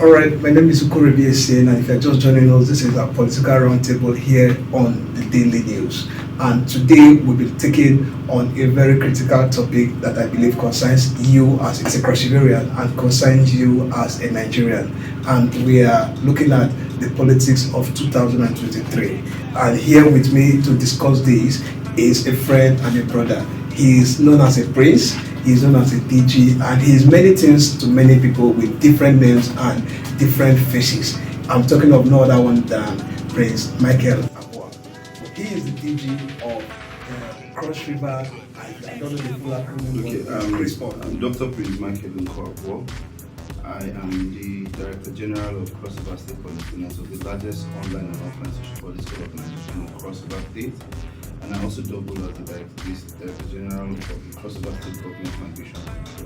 All right, my name is Nku Abou, and if you're just joining us, this is our political roundtable here on the Daily News. And today we'll be taking on a very critical topic that I believe concerns you as a Crossivarian and concerns you as a Nigerian. And we are looking at the politics of 2023. And here with me to discuss this is a friend and a brother. He is known as a prince. He's known as a DG, and he's many things to many people with different names and different faces. I'm talking of no other one than Prince Michael Abou. He is the DG of Cross River. I don't know the full acronym. Okay, I'm Dr. Prince Michael Nku Abou. I am the Director General of Cross River State Police, of the largest online and offline political organization in Cross River State. And I also double as the Director General of the Cross River State Government Migration. So,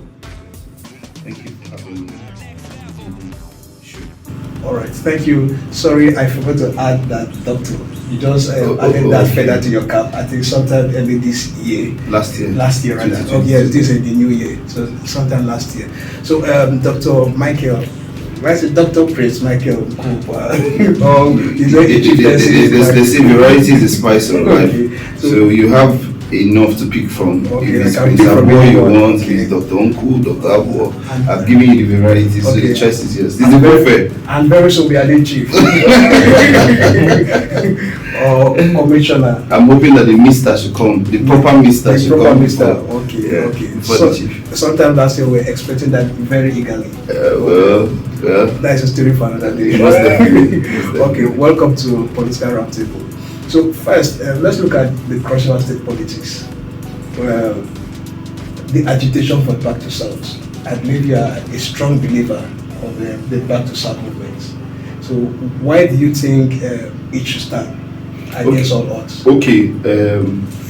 thank you for having me. All right, thank you. Sorry, I forgot to add that, Doctor. You just added that feather to your cap. I think sometime early this year. Last year. Last year, rather. Oh yes, this is the new year. So sometime last year. So, Dr. Michael. Why is it Dr. Prince Michael Cooper? They say variety is the spice of life. Okay. So you have enough to pick from. Okay, if it's Prince Abou you want, okay. It's Dr. Nku, Dr. Abou. I've given you the variety, so the choice is yours. This is very fair. And very soon we are the chief. Or commissioner. I'm hoping that the mister should come, the proper mister should come. Mister. Okay, yeah, okay. So, the chief. Sometime last year we were expecting that very eagerly. Well. That is a story for another day. Okay, welcome to Political Roundtable. So first, let's look at the Cross River State politics. Well, the agitation for Back to South. I believe you are a strong believer of the Back to South movement. So why do you think it should stand against all odds? Okay,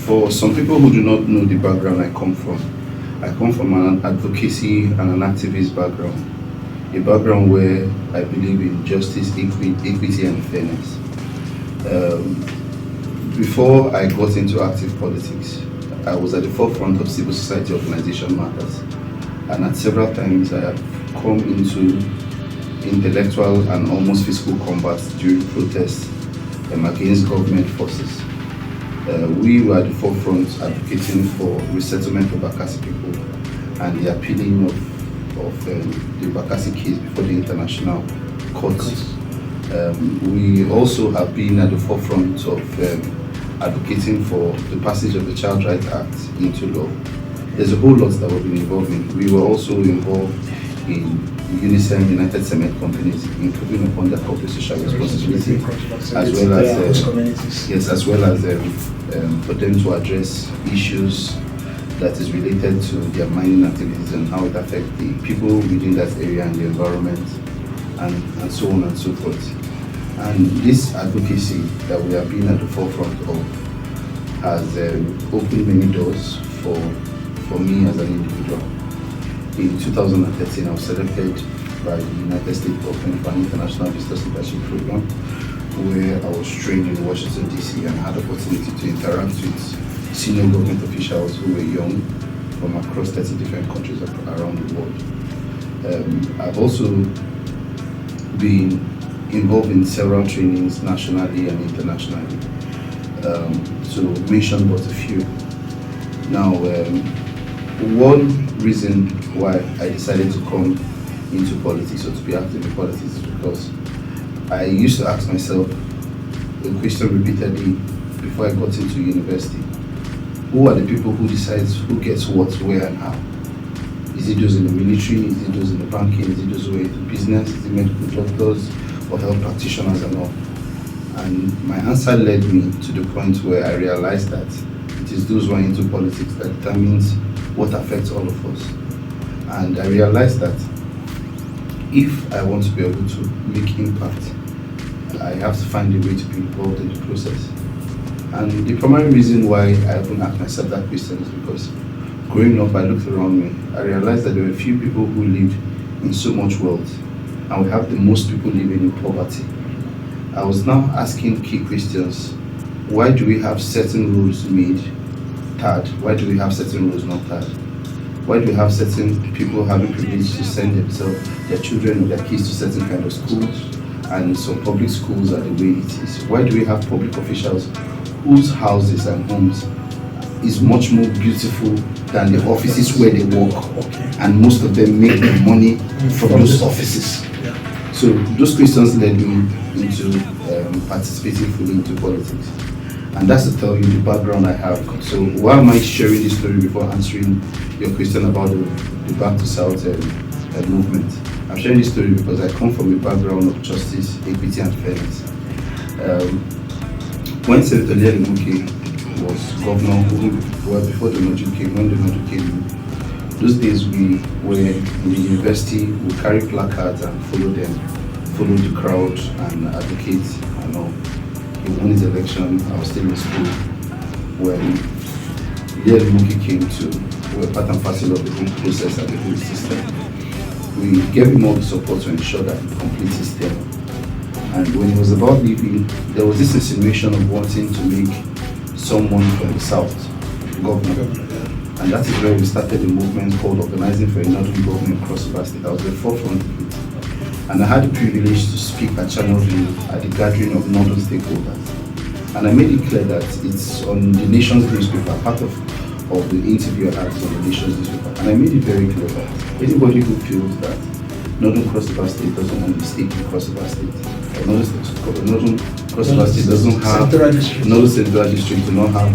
for some people who do not know the background I come from an advocacy and an activist background. A background where I believe in justice, equity and fairness. Before I got into active politics, I was at the forefront of civil society organization matters, and at several times I have come into intellectual and almost physical combat during protests against government forces. We were at the forefront advocating for resettlement of Bakassi people and the appealing of the Bakassi case before the international courts. We also have been at the forefront of advocating for the passage of the Child Rights Act into law. There's a whole lot that we've been involved in. We were also involved in UNICEF, United Cement Companies, improving upon their corporate social responsibility, as well as for them to address issues that is related to their mining activities and how it affects the people within that area and the environment, and so on and so forth. And this advocacy that we have been at the forefront of has opened many doors for me as an individual. In 2013, I was selected by the United States government for an international business leadership program, where I was trained in Washington, D.C. and had the opportunity to interact with senior government officials who were young from across 30 different countries around the world. I've also been involved in several trainings nationally and internationally, to mention but a few. Now, one reason why I decided to come into politics or to be active in politics is because I used to ask myself a question repeatedly before I got into university. Who are the people who decides who gets what, where and how? Is it those in the military? Is it those in the banking? Is it those who are in business? Is it medical doctors or health practitioners and all? And my answer led me to the point where I realized that it is those who are into politics that determines what affects all of us. And I realized that if I want to be able to make impact, I have to find a way to be involved in the process. And the primary reason why I even asked myself that question is because growing up, I looked around me. I realized that there were few people who lived in so much wealth, and we have the most people living in poverty. I was now asking key questions. Why do we have certain rules made third? Why do we have certain rules not third? Why do we have certain people having privilege to send their children or their kids to certain kind of schools, and some public schools are the way it is? Why do we have public officials whose houses and homes is much more beautiful than the offices where they work, and most of them make their money from those offices? So those questions led me into participating fully into politics, and that's to tell you the background I have. So why am I sharing this story before answering your question about the Back to South movement? I'm sharing this story because I come from a background of justice, equity, and fairness. When Senator Nku was governor, before the Noju came, when the Noju came, those days we were in the university, we carry placards and follow the crowd and advocate and all. He won his election. I was still in school when Nku came to, we were part and parcel of the whole process and the whole system. We gave him all the support to ensure that he completes his term. And when he was about leaving, there was this insinuation of wanting to make someone from the South governor. And that is where we started a movement called Organizing for a Northern Government across the state. I was at the forefront of it. And I had the privilege to speak at Channel V at the gathering of Northern stakeholders. And I made it clear that it's on the Nation's newspaper, part of the interview I had was on the Nation's newspaper. And I made it very clear that anybody who feels that Northern Cross River State doesn't want the state in Cross River State, or Northern Cross River State doesn't have, Northern Central District do not have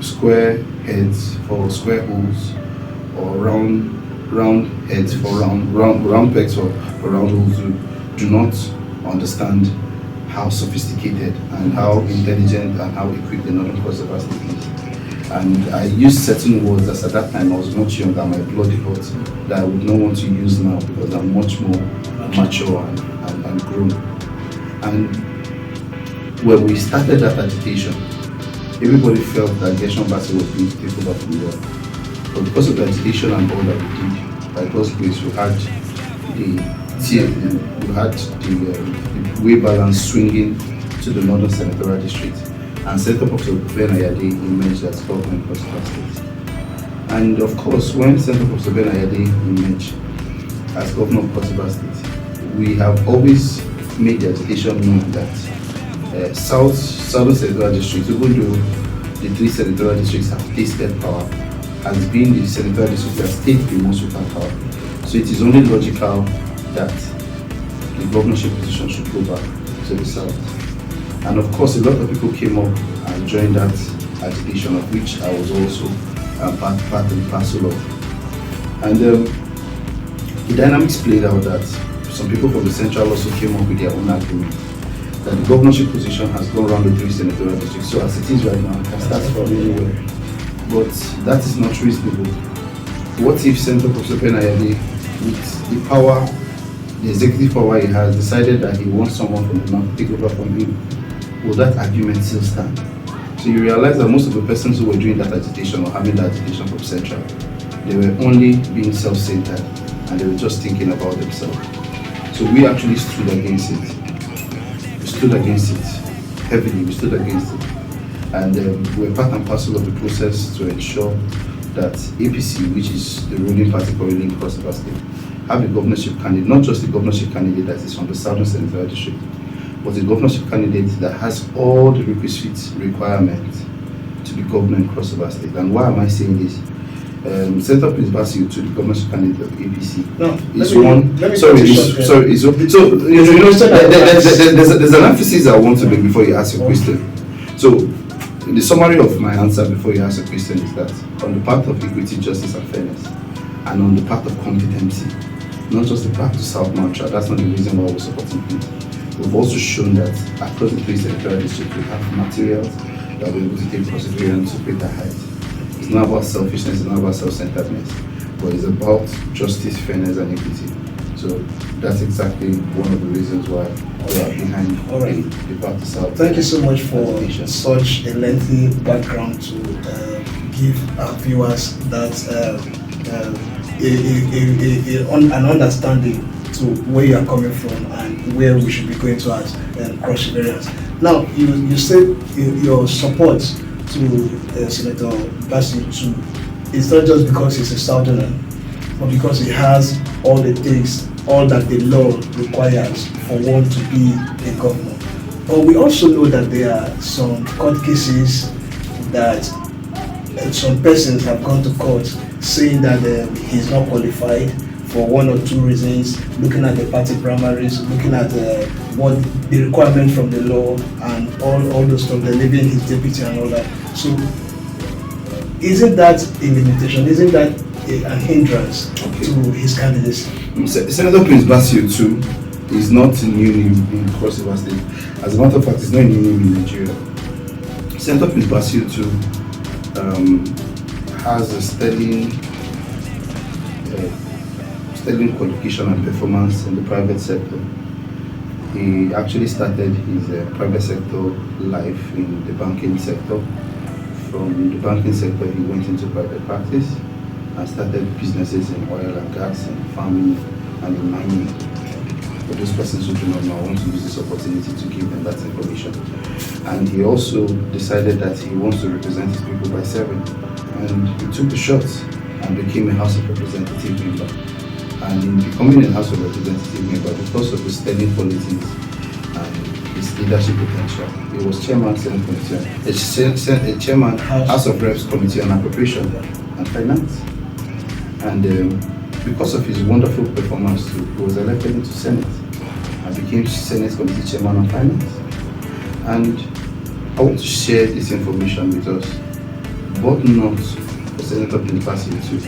square heads for square holes, or round heads for round pegs for round holes, who do not understand how sophisticated and how intelligent and how equipped the Northern Cross River State is. And I used certain words as at that time I was much younger, my blood hot, that I would not want to use now because I'm much more mature and grown. And when we started that agitation, everybody felt that the election battle was being taken over from there. But because of the agitation and all that we did, by God's grace, we had the way balance swinging to the Northern Senatorial District, and Senator Professor Ben Ayade emerged as governor across the state. And of course, when Senator Professor Ben Ayade emerged as governor of Cross River State, we have always made the agitation known that Southern Senatorial District, even though the three senatorial districts have tasted power, has been the senatorial district that stayed the most without power. So it is only logical that the governorship position should go back to the South. And of course, a lot of people came up and joined that agitation, of which I was also part and parcel of. And the dynamics played out that some people from the central also came up with their own argument that the governorship position has gone around the three senatorial districts. So as it is right now, it can start from anywhere. But that is not reasonable. What if Senator Professor Ben Ayade, with the power, the executive power he has, decided that he wants someone from the north to take over from him? Will that argument still stand? So you realize that most of the persons who were doing that agitation or having that agitation from Central, they were only being self-centered and they were just thinking about themselves. So we actually stood against it. We stood against it heavily, we stood against it. And we were part and parcel of the process to ensure that APC, which is the ruling party currently in Cross River State, have a governorship candidate, not just the governorship candidate that is from the Southern Senatorial District, but a governorship candidate that has all the requisite requirements to be governor in Cross River State. And why am I saying this? Senator Prince Basil, to the governorship candidate of APC, is one. There's an emphasis I want to make before you ask your question. So, the summary of my answer before you ask a question is that on the part of equity, justice, and fairness, and on the part of competency, not just the Back to South mantra, that's not the reason why we're supporting him. We've also shown that across the three senatorial districts, we have materials that we're able to take perseverance to greater heights. It's not about selfishness, it's not about self-centeredness, but it's about justice, fairness, and equity. So that's exactly one of the reasons why we are behind the Back to South. Thank you so much for such a lengthy background to give our viewers that an understanding to where you are coming from and where we should be going to as cross rivers. Now, you said your support to Senator Bassey too, it's not just because he's a Southerner, but because he has all it takes, all that the law requires for one to be a governor. But we also know that there are some court cases that some persons have gone to court saying that he's not qualified for one or two reasons, looking at the party primaries, looking at what the requirement from the law and all those stuff, the leaving his deputy and all that. So isn't that a limitation? Isn't that an hindrance to his candidacy? Senator Prince Bassey too is not new in Cross River State. As a matter of fact, it's not new in Nigeria. Senator Prince Bassey too has a sterling qualification and performance in the private sector. He actually started his private sector life in the banking sector. From the banking sector, he went into private practice and started businesses in oil and gas, in farming, and in mining. For those persons who do not know, I want to use this opportunity to give them that information. And he also decided that he wants to represent his people by serving. And he took the shot and became a House of Representative member. And in becoming a House of Representative member, because of his sterling qualities and his leadership potential, he was chairman Senate Committee, chairman House of Reps Committee on Appropriation and Finance. And because of his wonderful performance, he was elected into Senate and became Senate Committee Chairman on Finance. And I want to share this information because, but not for Senator Prince Bassey too,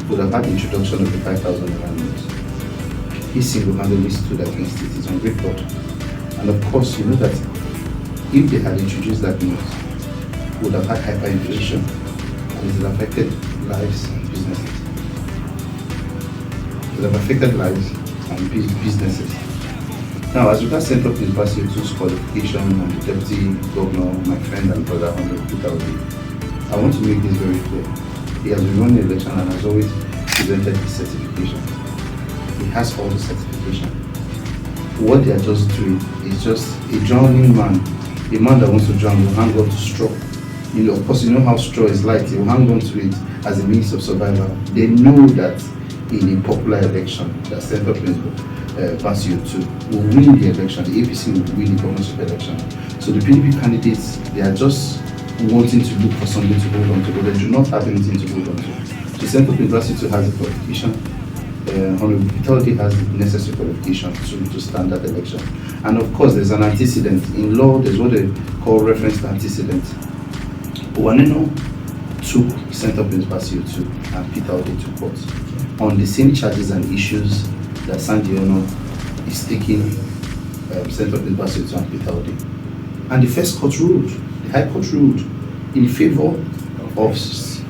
would have had the introduction of the 5,000 notes. He single-handedly stood against it. It's on record. And of course, you know that if they had introduced that note, we would have had hyperinflation and it would have affected lives and businesses. It would have affected lives and businesses. Now, as regards Senator Prince Bassey too's qualification and the Deputy Governor, my friend and brother, Peter Aide, I want to make this very clear. He has been running the election and has always presented his certification. He has all the certification. What they are just doing is just a drowning man. A man that wants to drown will hang on to straw. You know, of course, you know how straw is light. He will hang on to it as a means of survival. They know that in a popular election, that Senator Prince Bassey will win the election. The APC will win the governorship election. So the PDP candidates, they are just wanting to look for something to hold on to, but they do not have anything to hold on to. So Senator Prince Bassey has a qualification. Honorable Peter Aide has the necessary qualification to stand that election. And of course, there's an antecedent. In law, there's what they call reference to antecedent. Waneno took Senator Prince Bassey and Peter Aide to court on the same charges and issues that Sandy Ono is taking Senator Prince Bassey and Peter Aide. And the first court ruled, the High Court ruled in favor of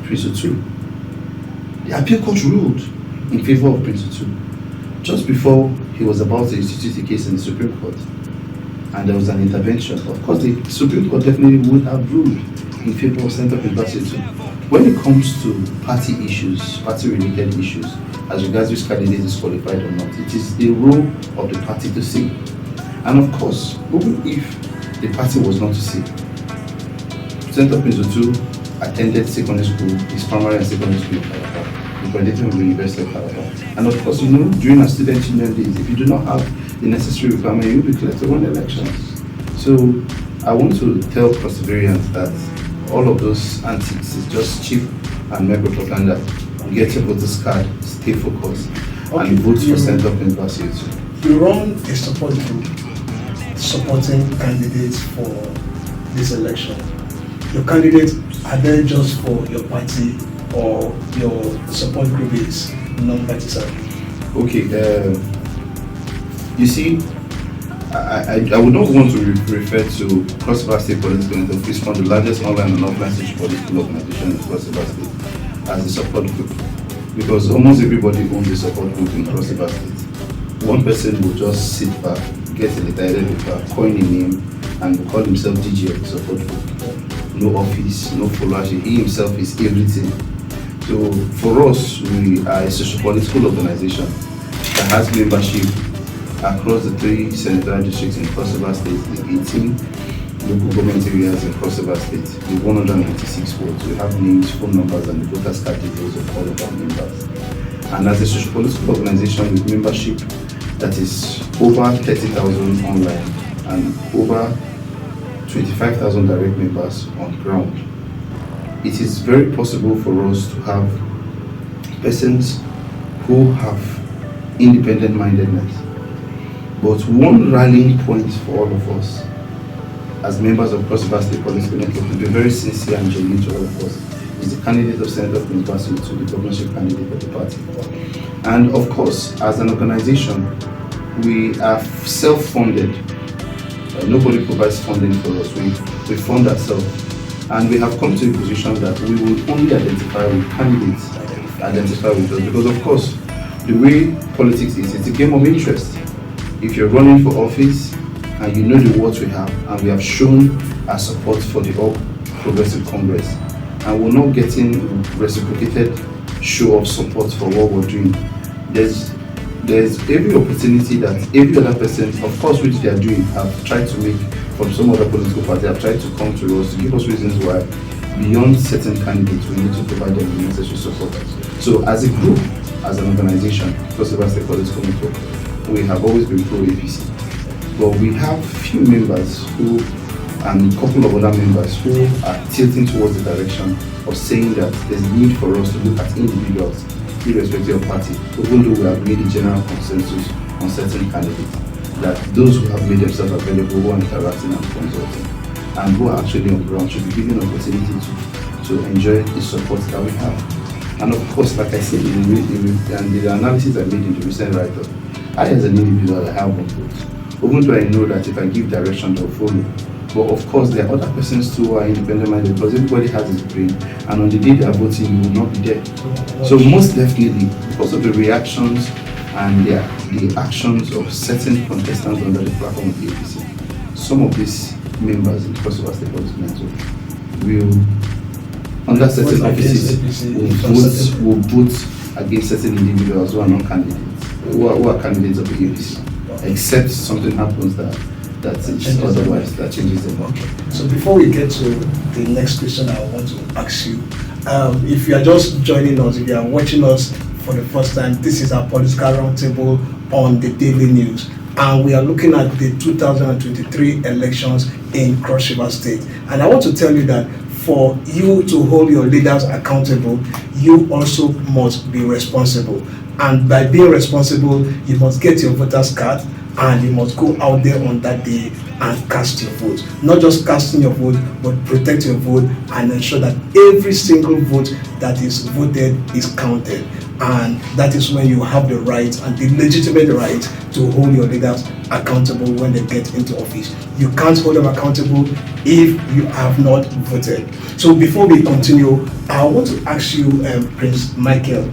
Prince Otu. The Appeal Court ruled in favor of Prince Otu just before he was about to institute a case in the Supreme Court. And there was an intervention. Of course, the Supreme Court definitely would have ruled in favor of Senator Prince Bassey. When it comes to party issues, party-related issues, as regards which candidate is qualified or not, it is the role of the party to say. And of course, even if the party was not to say, Senator Prince Otu attended secondary school, his primary and secondary school in Calabar, the graduated from the University of Calabar. And of course, you know, during our student union days, if you do not have the necessary requirement, you'll be cleared to run elections. So I want to tell perseverance that all of those antics is just cheap and mere propaganda. Get your voters card, stay focused, and vote for Senator Prince Bassey. You run a support group supporting candidates for this election. Your candidates, are they just for your party or your support group is non-partisan? Okay, you see, I would not want to refer to Cross River State Political Network, which is one of the largest online and offline social political organization in Cross River State, as a support group, because almost everybody owns a support group in Cross River State. One person will just sit back, get a letter paper, coin a name, and will call himself DJ of the support group. No office, no followers. He himself is everything. So for us, we are a social political organization that has membership across the 3 senatorial districts in Cross River State, the 18, local government areas in Cross River State, with 196 wards. We have names, phone numbers, and the voters card details of all of our members. And as a socio-political organization with membership that is over 30,000 online and over 25,000 direct members on ground, it is very possible for us to have persons who have independent mindedness. But one rallying point for all of us as members of Cross River State Political Network, to be very sincere and genuine to all of us, is the candidate of Senator Prince Bassey to the governorship candidate of the party. And of course, as an organization, we are self-funded. Nobody provides funding for us. We fund ourselves. And we have come to a position that we will only identify with candidates, identify with us. Because of course, the way politics is, it's a game of interest. If you're running for office and you know the words we have, and we have shown our support for the All Progressive Congress, and we're not getting reciprocated show of support for what we're doing, there's every opportunity that every other person, of course, which they are doing, have tried to make from some other political party, have tried to come to us to give us reasons why, beyond certain candidates, we need to provide them the necessary support. So as a group, as an organization, Cross River State Political Network, we have always been pro-APC. But we have few members who, and a couple of other members who are tilting towards the direction of saying that there's a need for us to look at individuals, irrespective of party, even though we have made a general consensus on certain candidates, that those who have made themselves available, who are interacting and consulting, and who are actually on ground, should be given an opportunity to enjoy the support that we have. And of course, like I said in the analysis I made in the recent write-up, I as an individual, I have one vote. Even though I know that if I give direction, they'll follow. But of course, there are other persons too who are independent-minded, because everybody has his brain, and on the day they are voting, you will not be there. So most definitely, because of the reactions and the actions of certain contestants under the platform of the APC, some of these members in the Cross River State Political Network will, under certain offices, will vote against certain individuals who are not candidates, who are candidates of the APC, except something happens that is otherwise, that changes them. Okay. So before we get to the next question, I want to ask you, if you are just joining us, if you are watching us for the first time, this is our political roundtable on the daily news, and we are looking at the 2023 elections in Cross River State. And I want to tell you that for you to hold your leaders accountable, you also must be responsible. And by being responsible, you must get your voter's card, and you must go out there on that day and cast your vote. Not just casting your vote, but protect your vote and ensure that every single vote that is voted is counted. And that is when you have the right and the legitimate right to hold your leaders accountable when they get into office. You can't hold them accountable if you have not voted. So before we continue, I want to ask you, Prince Michael,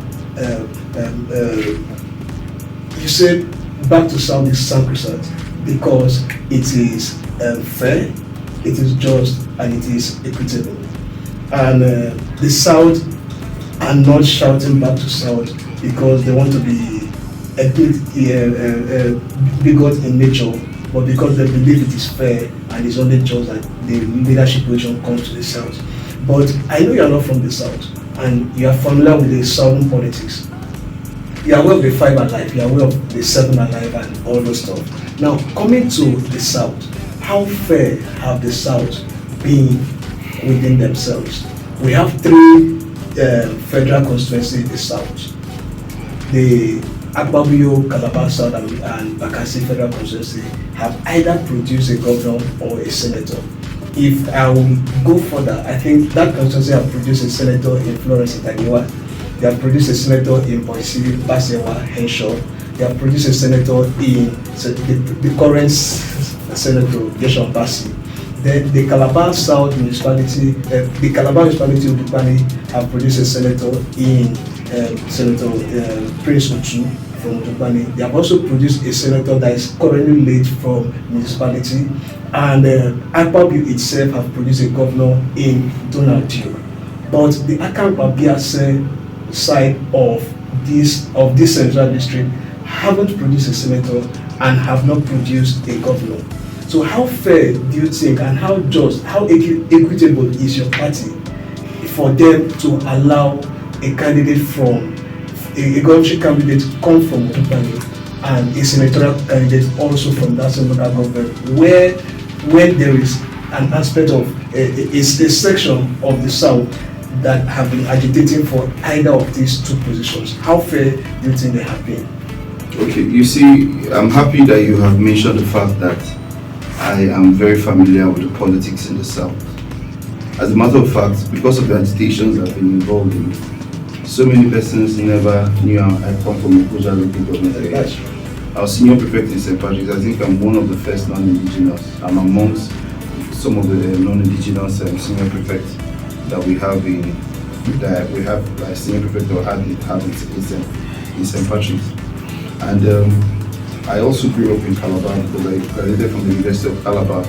you said back to South is sacrosanct because it is fair, it is just, and it is equitable. And the South are not shouting back to South because they want to be a bit bigot in nature, but because they believe it is fair and it's only just that the leadership position comes to the South. But I know you are not from the South and you are familiar with the Southern politics. You are aware of the 5 Alive, you are aware of the 7 Alive and all those stuff. Now, coming to the South, how fair have the South been within themselves? We have 3 federal constituencies in the South. The Akpabio, Calabar South and Bakassi federal constituency have either produced a governor or a senator. If I will go further, I think that constituency have produced a senator in Florence Itagiwa. They have produced a senator in Boise, Basewa, Henshaw. They have produced a senator in the current senator, Jason Bassi. Then the Calabar South municipality, the Calabar municipality of Dupani have produced a senator in Senator Prince Utu from Dupani. They have also produced a senator that is currently late from municipality. And Akpabio itself have produced a governor in Donald Duke. But the Akan Babia side of this central district haven't produced a senator and have not produced a governor. So how fair do you think, and how just, how equitable is your party for them to allow a candidate from a government candidate come from Udupani and a senatorial candidate also from that same local government, where when there is an aspect of a section of the South that have been agitating for either of these two positions? How fair do you think they have been? Okay, you see, I'm happy that you have mentioned the fact that I am very familiar with the politics in the South. As a matter of fact, because of the agitations I've been involved in, so many persons never knew I come from a Abuja local government area. I was senior prefect in St. Patrick's. I think I'm one of the first non-indigenous. I'm amongst some of the non-indigenous senior prefects that we have senior prefect or had in St. Patrick's. And I also grew up in Calabar because I graduated from the University of Calabar.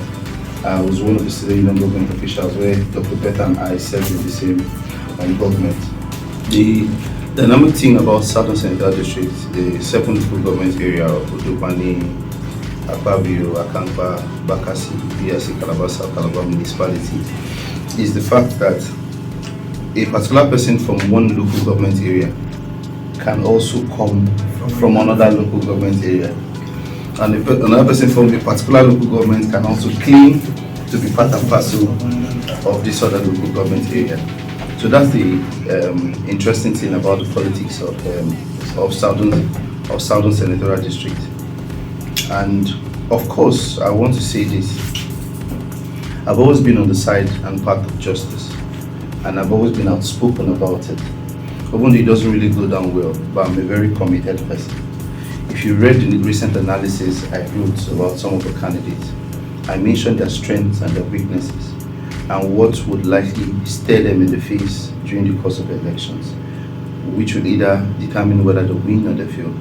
I was one of the state young government officials where Dr. Peter and I served in the same government. The dynamic thing about Southern Central District, the 7 local government area of Udupani, Akpabio, Akampa, Bakassi, Biasi, Calabar, South Calabar municipality, is the fact that a particular person from one local government area can also come from another local government area. And another person from a particular local government can also claim to be part and parcel of this other local government area. So that's the interesting thing about the politics of Southern Senatorial District. And of course, I want to say this. I've always been on the side and path of justice, and I've always been outspoken about it. Even though it doesn't really go down well, but I'm a very committed person. If you read the recent analysis I wrote about some of the candidates, I mentioned their strengths and their weaknesses, and what would likely stare them in the face during the course of elections, which will either determine whether they win or they fail.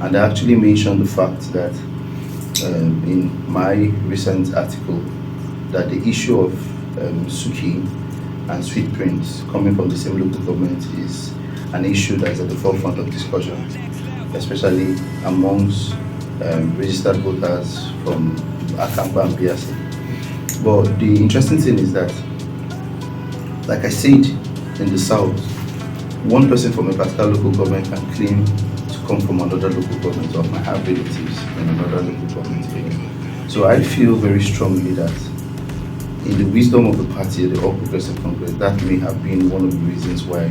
And I actually mentioned the fact that in my recent article, that the issue of Suki and Sweet Prince coming from the same local government is an issue that is at the forefront of discussion, especially amongst registered voters from Akampa and Biasi. But the interesting thing is that, like I said, in the South, one person from a particular local government can claim to come from another local government or might have relatives in another local government area. So I feel very strongly that in the wisdom of the party, the All Progressive Congress, that may have been one of the reasons why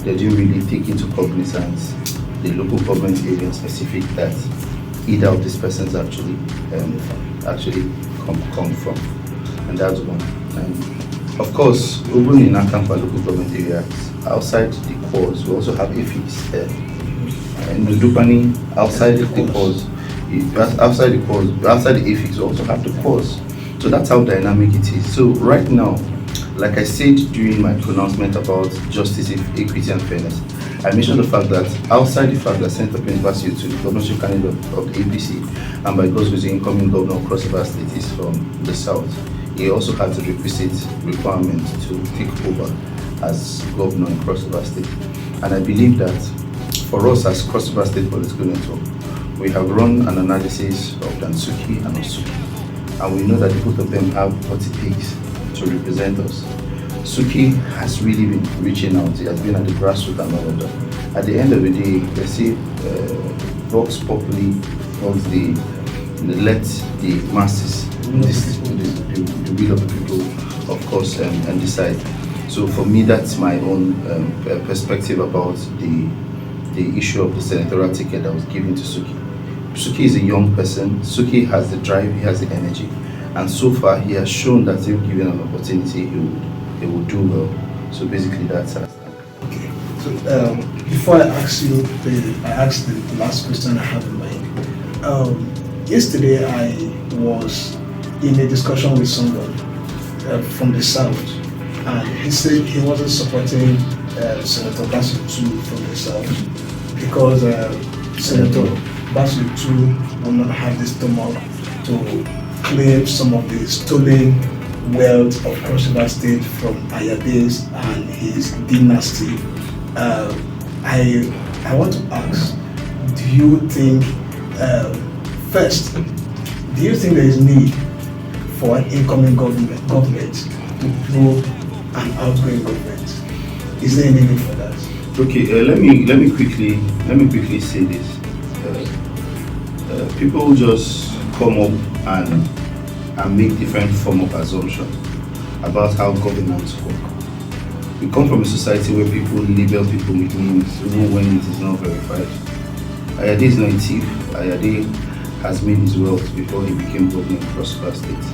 they didn't really take into cognizance the local government area specific that either of these persons actually come from. And that's one. And of course, even in Akampa local government areas, outside the cores, we also have AFIX there. In the Udupani, outside the cores, outside the AFIX, we also have the cores. So that's how dynamic it is. So right now, like I said during my pronouncement about justice, equity and fairness, I mentioned the fact that outside the fact that Senator Prince Bassey to the governorship candidate of the APC, and by God's grace, the incoming governor of Cross River State is from the South, he also had the requisite requirement to take over as governor in Cross River State. And I believe that for us as Cross River State Political Network, we have run an analysis of Dansuki and Osuki, and we know that the both of them have what it takes to represent us. Suki has really been reaching out. He has been at the grassroots and all of that. At the end of the day, they say Vox Populi wants let the masses, the will of the people, of course, and decide. So for me, that's my own perspective about the issue of the senatorial ticket that was given to Suki. Suki is a young person. Suki has the drive, he has the energy, and so far he has shown that if given an opportunity, he will do well. So basically, that's it. Okay. So before I ask you, I asked the last question I have in mind. Yesterday, I was in a discussion with someone from the South, and he said he wasn't supporting Senator Bassey too from the South because Senator Bassey too will not have the stomach to claim some of the stolen wealth of Cross River State from Ayade and his dynasty. I want to ask, do you think, first, do you think there is need for an incoming government to probe an outgoing government? Is there any need for that? Okay, let me quickly say this. People just come up and make different form of assumption about how governance work. We come from a society where people label people with names even when it is not verified. Ayade is not a thief. Ayade has made his wealth before he became governor of Cross River State.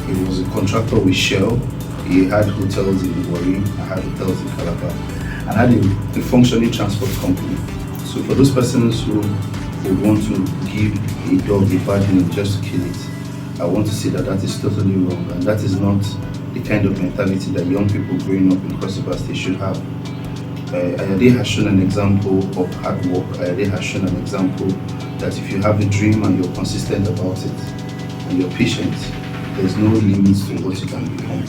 He was a contractor with Shell. He had hotels in Warri, I had hotels in Calabar, and had a functioning transport company. So for those persons who would want to give a dog a bad name just to kill it, I want to say that that is totally wrong, and that is not the kind of mentality that young people growing up in Cross River State should have. Ayade has shown an example of hard work. Ayade has shown an example that if you have a dream and you're consistent about it and you're patient, there's no limits to what you can become.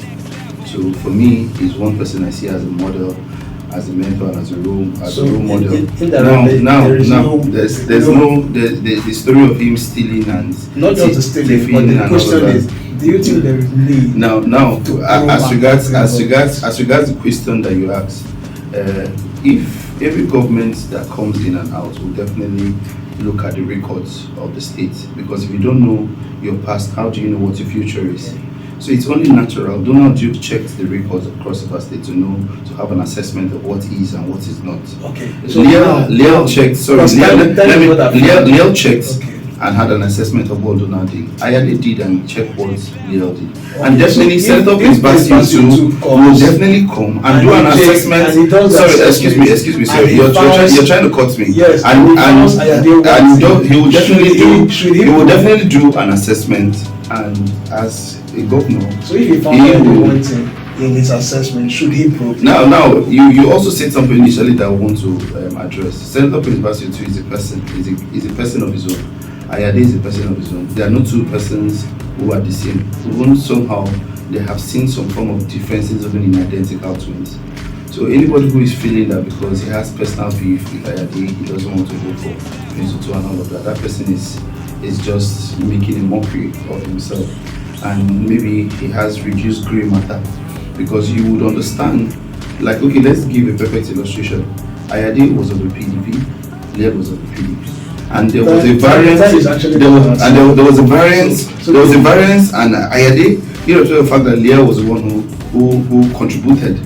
So for me, he's one person I see as a model, as a mentor, and as a role model. The story of him stealing and not just the stealing, but the question is, do you think there is need? Now, as regards the question that you asked, if every government that comes in and out will definitely look at the records of the state, because if you don't know your past, how do you know what your future is? So it's only natural. Donald Duke checked the records across the state to have an assessment of what is and what is not. Okay. So Liel checked. Sorry, Liel checked. Okay. And had an assessment of what Donald did. Ayade did and checked what Liel did. And definitely Senator Prince Basil will definitely come and do an assessment. Sorry, excuse me, sir. You're trying to cut me. Yes. He will definitely do an assessment, and as a governor. So if he found one thing in his assessment, should he probe? Now, you also said something initially that I want to address. Senator Prince Basil too is a person. Is a person of his own. Ayade is a person of his own. There are no two persons who are the same. Even somehow they have seen some form of differences even in identical twins. So anybody who is feeling that because he has personal beef with Ayade, he doesn't want to vote for Prince Otu and all of that, that person is just making a mockery of himself. And maybe he has reduced grey matter, because you would understand, like, okay, let's give a perfect illustration. Ayade was of the PDP, Liel was of the PDP. And there was a variance. There was a variance, and Ayade, to the fact that Liel was the one who contributed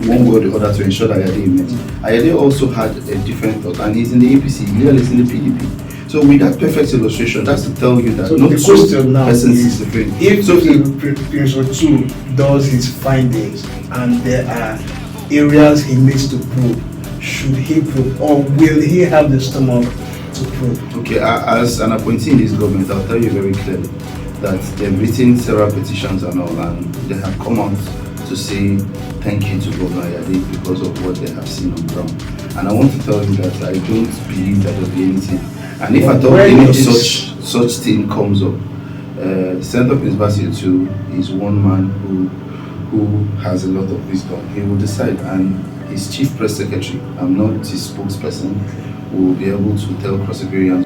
one way or the other to ensure that Ayade met. Ayade also had a different thought, and he's in the APC, Liel is in the PDP. So with that perfect illustration, that's to tell you that so not the question now persons is different. If Prince Otu does his findings and there are areas he needs to probe, should he probe, or will he have the stomach to probe? Okay, as an appointee in this government, I'll tell you very clearly that they've written several petitions and all, and they have come out to say thank you to Governor Ayade because of what they have seen on ground. And I want to tell you that I don't believe that there will be anything. And if at all any such thing comes up, Senator Prince Basil too is one man who has a lot of wisdom. He will decide, and his chief press secretary, I'm not his spokesperson, will be able to tell Cross Riverians